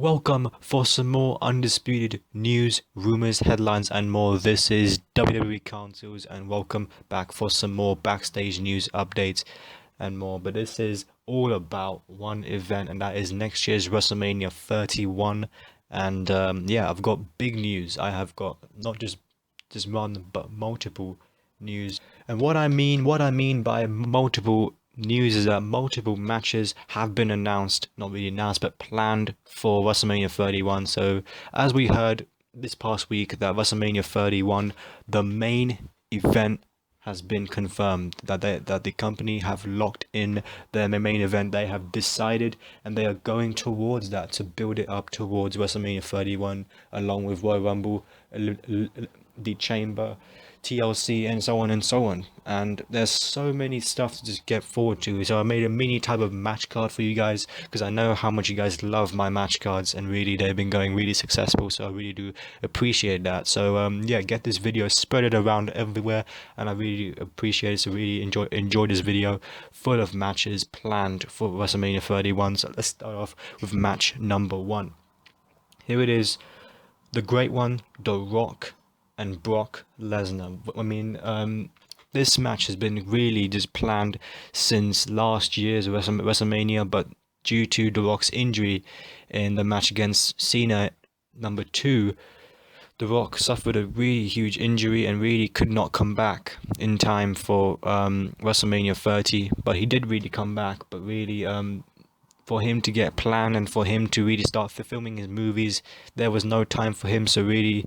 Welcome for some more undisputed news, rumors, headlines, and more. This is WWE Councils, and welcome back for some more backstage news updates and more. But this is all about one event, and that is next year's WrestleMania 31. And yeah, I've got big news. I have got not just one, but multiple news. And what I mean by multiple news is that multiple matches have been announced, not really announced, but planned for WrestleMania 31. So, as we heard this past week, that WrestleMania 31, the main event has been confirmed. That the company have locked in their main event. They have decided, and they are going towards that to build it up towards WrestleMania 31, along with Royal Rumble, the Chamber, TLC, and so on and so on. And there's so many stuff to just get forward to. So I made a mini type of match card for you guys because I know how much you guys love my match cards, and really they've been going really successful. So I really do appreciate that. So yeah, get this video, spread it around everywhere, and I really appreciate it. So really enjoy this video full of matches planned for WrestleMania 31. So let's start off with match number one. Here it is, the great one, The Rock and Brock Lesnar. I mean, this match has been really just planned since last year's WrestleMania, but due to The Rock's injury in the match against Cena number 2, The Rock suffered a really huge injury and really could not come back in time for WrestleMania 30. But he did really come back, but really for him to get planned and for him to really start filming his movies, there was no time for him. So really,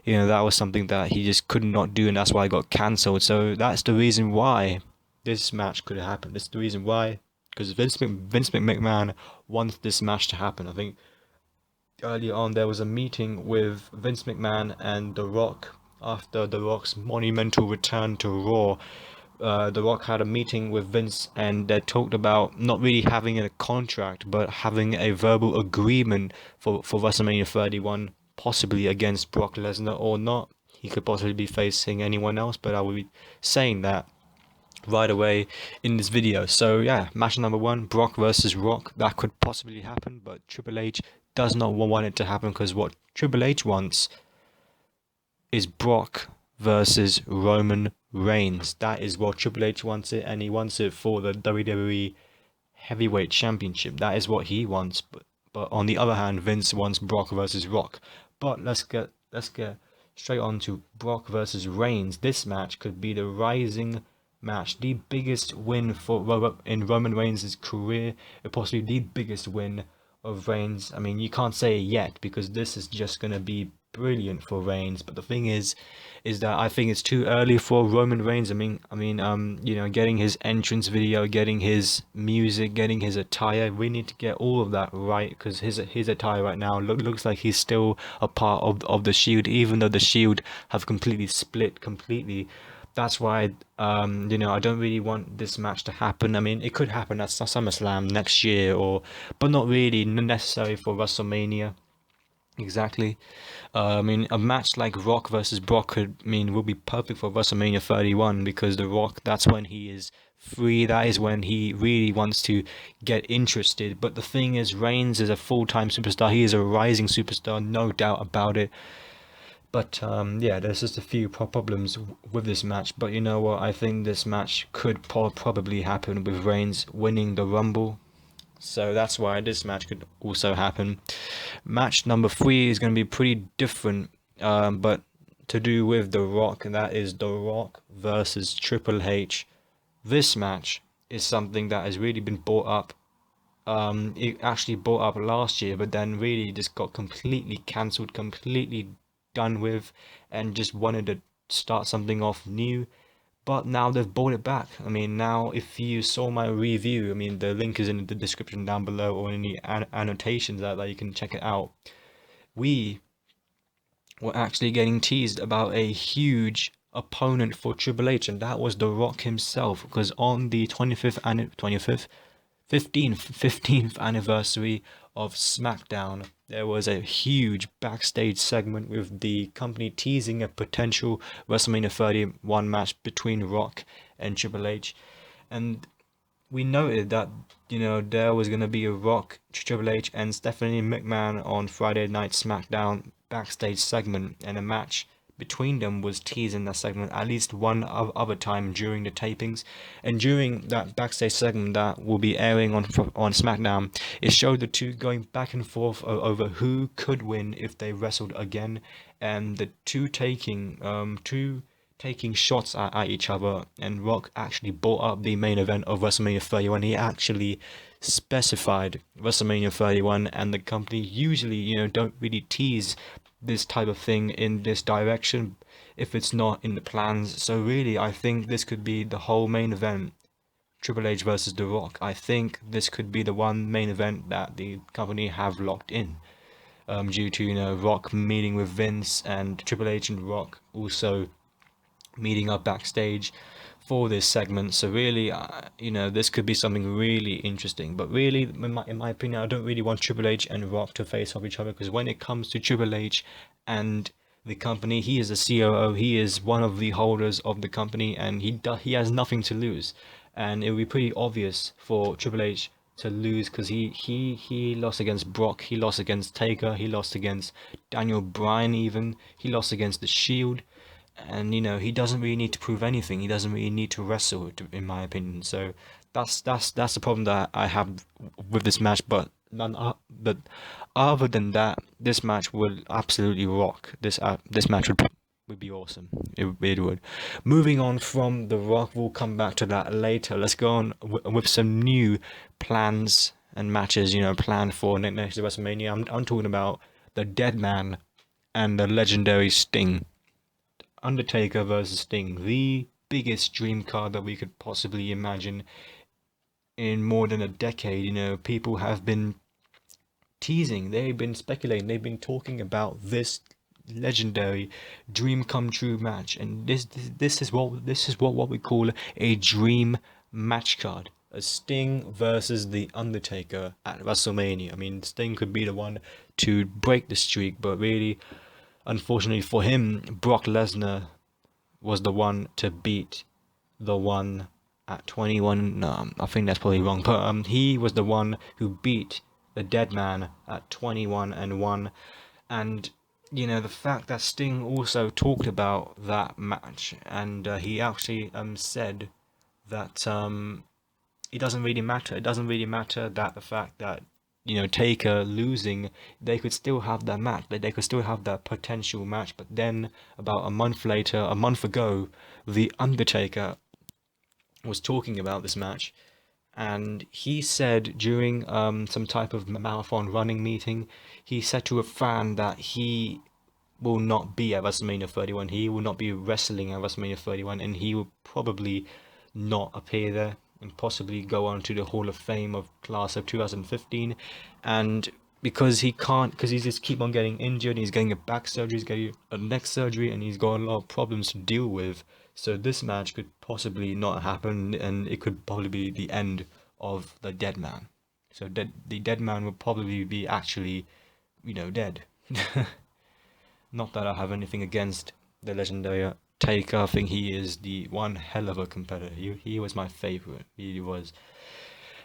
that was something that he just could not do, and that's why it got cancelled. So that's the reason why this match could happen. That's the reason why, because Vince McMahon wants this match to happen. I think earlier on there was a meeting with Vince McMahon and The Rock after The Rock's monumental return to Raw. The Rock had a meeting with Vince, and they talked about not really having a contract, but having a verbal agreement for WrestleMania 31, possibly against Brock Lesnar or not. He could possibly be facing anyone else, but I will be saying that right away in this video. So yeah, match number one, Brock versus Rock. That could possibly happen, but Triple H does not want it to happen, because what Triple H wants is Brock versus Roman Reigns. That is what Triple H wants it, and he wants it for the WWE Heavyweight Championship. That is what he wants. But on the other hand, Vince wants Brock versus Rock. But let's get straight on to Brock versus Reigns. This match could be the rising match, the biggest win in Roman Reigns' career, possibly the biggest win of Reigns. I mean, you can't say it yet because this is just gonna be brilliant for Reigns, but the thing is that I think it's too early for Roman Reigns. I mean, getting his entrance video, getting his music, getting his attire, we need to get all of that right, because his attire right now looks like he's still a part of the Shield, even though the Shield have completely split completely. That's why I don't really want this match to happen. I mean, it could happen at SummerSlam next year, but not really necessary for WrestleMania. Exactly. I mean, a match like Rock versus Brock will be perfect for WrestleMania 31, because The Rock, that's when he is free. That is when he really wants to get interested. But the thing is, Reigns is a full-time superstar. He is a rising superstar, no doubt about it. But yeah, there's just a few problems with this match. But you know what? I think this match could probably happen with Reigns winning the Rumble. So that's why this match could also happen. Match number 3 is going to be pretty different, but to do with The Rock, and that is The Rock versus Triple H. This match is something that has really been brought up. It actually brought up last year, but then really just got completely cancelled, completely done with, and just wanted to start something off new. But now they've brought it back. I mean, now if you saw my review, I mean, the link is in the description down below, or in the annotations that you can check it out. We were actually getting teased about a huge opponent for Triple H, and that was The Rock himself, because on the 15th anniversary of SmackDown, there was a huge backstage segment with the company teasing a potential WrestleMania 31 match between Rock and Triple H. And we noted that there was gonna be a Rock, Triple H, and Stephanie McMahon on Friday Night SmackDown backstage segment, and a match between them was teased in that segment at least one other time during the tapings. And during that backstage segment that will be airing on SmackDown, it showed the two going back and forth over who could win if they wrestled again, and the two taking shots at each other. And Rock actually brought up the main event of WrestleMania 31. He actually specified WrestleMania 31, and the company usually, don't really tease this type of thing in this direction if it's not in the plans. So really, I think this could be the whole main event. Triple H versus The Rock. I think this could be the one main event that the company have locked in, due to Rock meeting with Vince, and Triple H and Rock also meeting up backstage for this segment. So really, this could be something really interesting. But really, in my opinion, I don't really want Triple H and Rock to face off each other, because when it comes to Triple H and the company, he is the COO, he is one of the holders of the company, and he has nothing to lose. And it would be pretty obvious for Triple H to lose, because he lost against Brock, he lost against Taker, he lost against Daniel Bryan, even he lost against the Shield. And he doesn't really need to prove anything. He doesn't really need to wrestle, in my opinion. So that's the problem that I have with this match. But other than that, this match will absolutely rock. This match would be awesome. It would. Moving on from The Rock, we'll come back to that later. Let's go on with some new plans and matches. Planned for next WrestleMania. I'm talking about the Dead Man and the legendary Sting. Undertaker versus Sting, the biggest dream card that we could possibly imagine in more than a decade. People have been teasing, they've been speculating, they've been talking about this legendary dream come true match, and this is what we call a dream match card. A Sting versus the Undertaker at WrestleMania. I mean, Sting could be the one to break the streak, but really, unfortunately for him, Brock Lesnar was the one to beat the one at 21. No, I think that's probably wrong, but he was the one who beat the Dead Man at 21 and 1. And the fact that Sting also talked about that match, and he actually said that it doesn't really matter. It doesn't really matter that the fact that Taker losing, they could still have that match. They could still have that potential match. But then about a month ago, the Undertaker was talking about this match, and he said during some type of marathon running meeting, he said to a fan that he will not be at WrestleMania 31. He will not be wrestling at WrestleMania 31, and he will probably not appear there, and possibly go on to the Hall of Fame of class of 2015. And because he can't, because he's just keep on getting injured, he's getting a back surgery, he's getting a neck surgery, and he's got a lot of problems to deal with. So this match could possibly not happen, and it could probably be the end of the Dead Man. So the Dead Man will probably be actually, dead. Not that I have anything against the legendary Taker. I think he is the one hell of a competitor. He was my favorite. He was.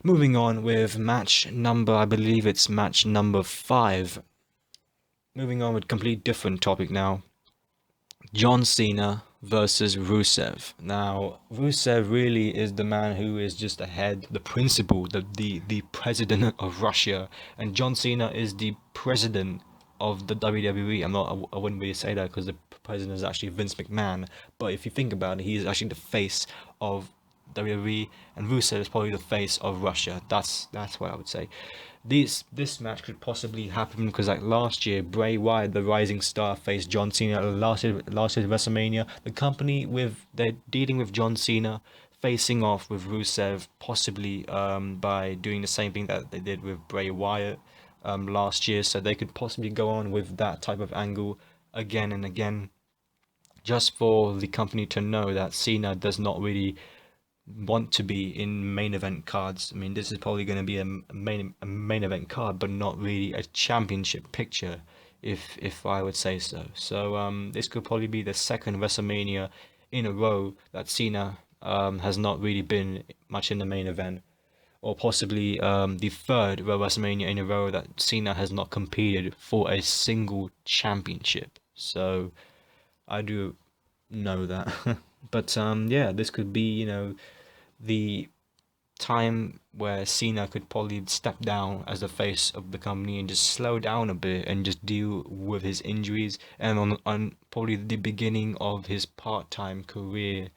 Moving on with match number, I believe it's match number 5. Moving on with complete different topic now. John Cena versus Rusev. Now, Rusev really is the man who is just ahead, the principal, the president of Russia, and John Cena is the president of the WWE. I wouldn't really say that, because the president is actually Vince McMahon. But if you think about it, he's actually the face of WWE, and Rusev is probably the face of Russia. That's what I would say. This match could possibly happen because, like last year, Bray Wyatt, the rising star, faced John Cena at last year's WrestleMania. The company they're dealing with John Cena facing off with Rusev, possibly by doing the same thing that they did with Bray Wyatt last year. So they could possibly go on with that type of angle again and again, just for the company to know that Cena does not really want to be in main event cards. I mean, this is probably going to be a main event card, but not really a championship picture, if I would say so. So this could probably be the second WrestleMania in a row that Cena has not really been much in the main event. or possibly the third WrestleMania in a row that Cena has not competed for a single championship. So I do know that. But yeah, this could be, the time where Cena could probably step down as the face of the company and just slow down a bit and just deal with his injuries, and on probably the beginning of his part-time career,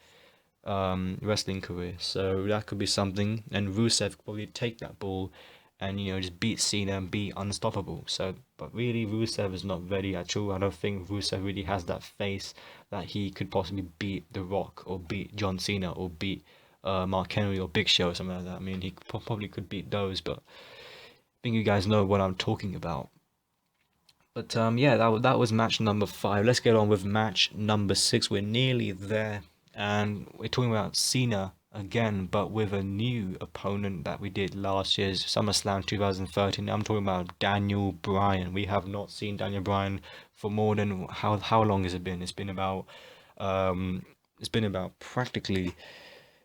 wrestling career. So that could be something, and Rusev could probably take that ball and just beat Cena and be unstoppable. So, but really, Rusev is not ready at all. I don't think Rusev really has that face that he could possibly beat The Rock or beat John Cena or beat Mark Henry or Big Show or something like that. I mean, he probably could beat those, but I think you guys know what I'm talking about. But yeah, that was match number 5. Let's get on with match number 6. We're nearly there, and we're talking about Cena again, but with a new opponent that we did last year's SummerSlam 2013. I'm talking about Daniel Bryan. We have not seen Daniel Bryan for more than how long has it been? It's been about practically.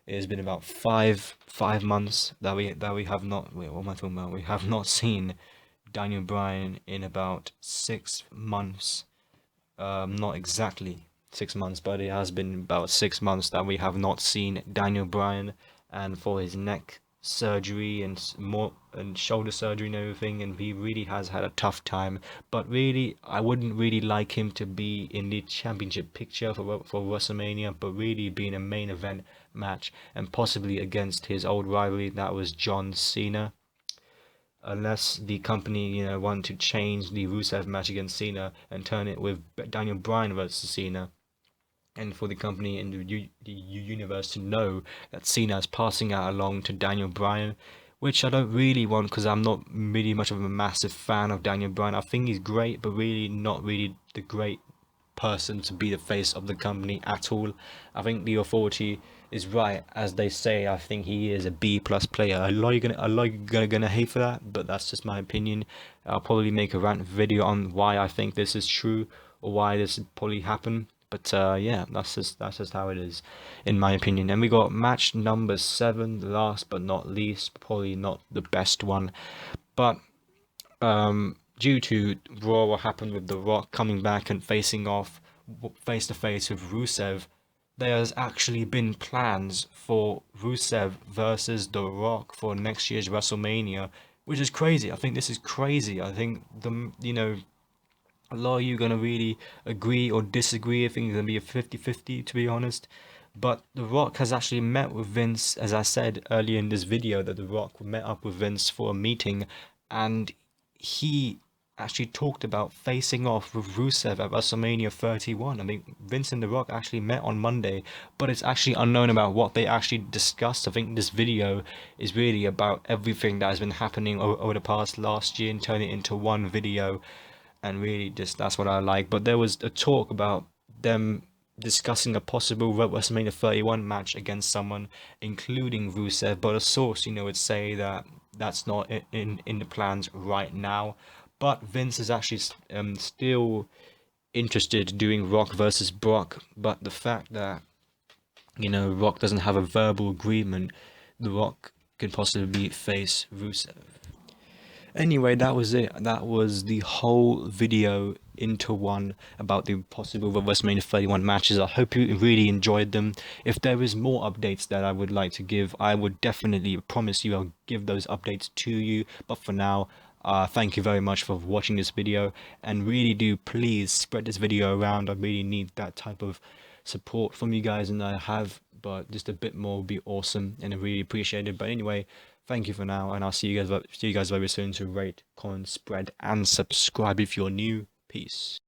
It's been about five months that we have not. Wait, what am I talking about? We have not seen Daniel Bryan in about 6 months. Not exactly 6 months, but it has been about 6 months that we have not seen Daniel Bryan, and for his neck surgery and more and shoulder surgery and everything, and he really has had a tough time. But really, I wouldn't really like him to be in the championship picture for WrestleMania, but really be in a main event match and possibly against his old rivalry that was John Cena, unless the company want to change the Rusev match against Cena and turn it with Daniel Bryan versus Cena, and for the company and the universe to know that Cena is passing out along to Daniel Bryan, which I don't really want because I'm not really much of a massive fan of Daniel Bryan. I think he's great, but really not really the great person to be the face of the company at all. I think the authority is right, as they say. I think he is a B+ player. I like gonna hate for that, but that's just my opinion. I'll probably make a rant video on why I think this is true or why this would probably happen. But yeah, that's just how it is, in my opinion. And we got match number 7, last but not least, probably not the best one, but due to Raw, what happened with The Rock coming back and facing off face to face with Rusev, there's actually been plans for Rusev versus The Rock for next year's WrestleMania, which is crazy. I think this is crazy. I think a lot of you gonna really agree or disagree. I think it's gonna be a 50-50, to be honest. But The Rock has actually met with Vince, as I said earlier in this video, that The Rock met up with Vince for a meeting, and he actually talked about facing off with Rusev at WrestleMania 31. I mean, Vince and The Rock actually met on Monday, but it's actually unknown about what they actually discussed. I think this video is really about everything that has been happening over the past last year and turn it into one video, and really just that's what I like. But there was a talk about them discussing a possible WrestleMania 31 match against someone, including Rusev, but a source, would say that that's not in the plans right now. But Vince is actually still interested in doing Rock versus Brock, but the fact that Rock doesn't have a verbal agreement, The Rock could possibly face Rusev. Anyway, that was it. That was the whole video into one about the possible WrestleMania 31 matches. I hope you really enjoyed them. If there is more updates that I would like to give, I would definitely promise you I'll give those updates to you. But for now, thank you very much for watching this video, and really do please spread this video around. I really need that type of support from you guys, and I have, but just a bit more would be awesome, and I really appreciate it. But anyway, thank you for now, and I'll see you guys very soon. To rate, comment, spread, and subscribe if you're new. Peace.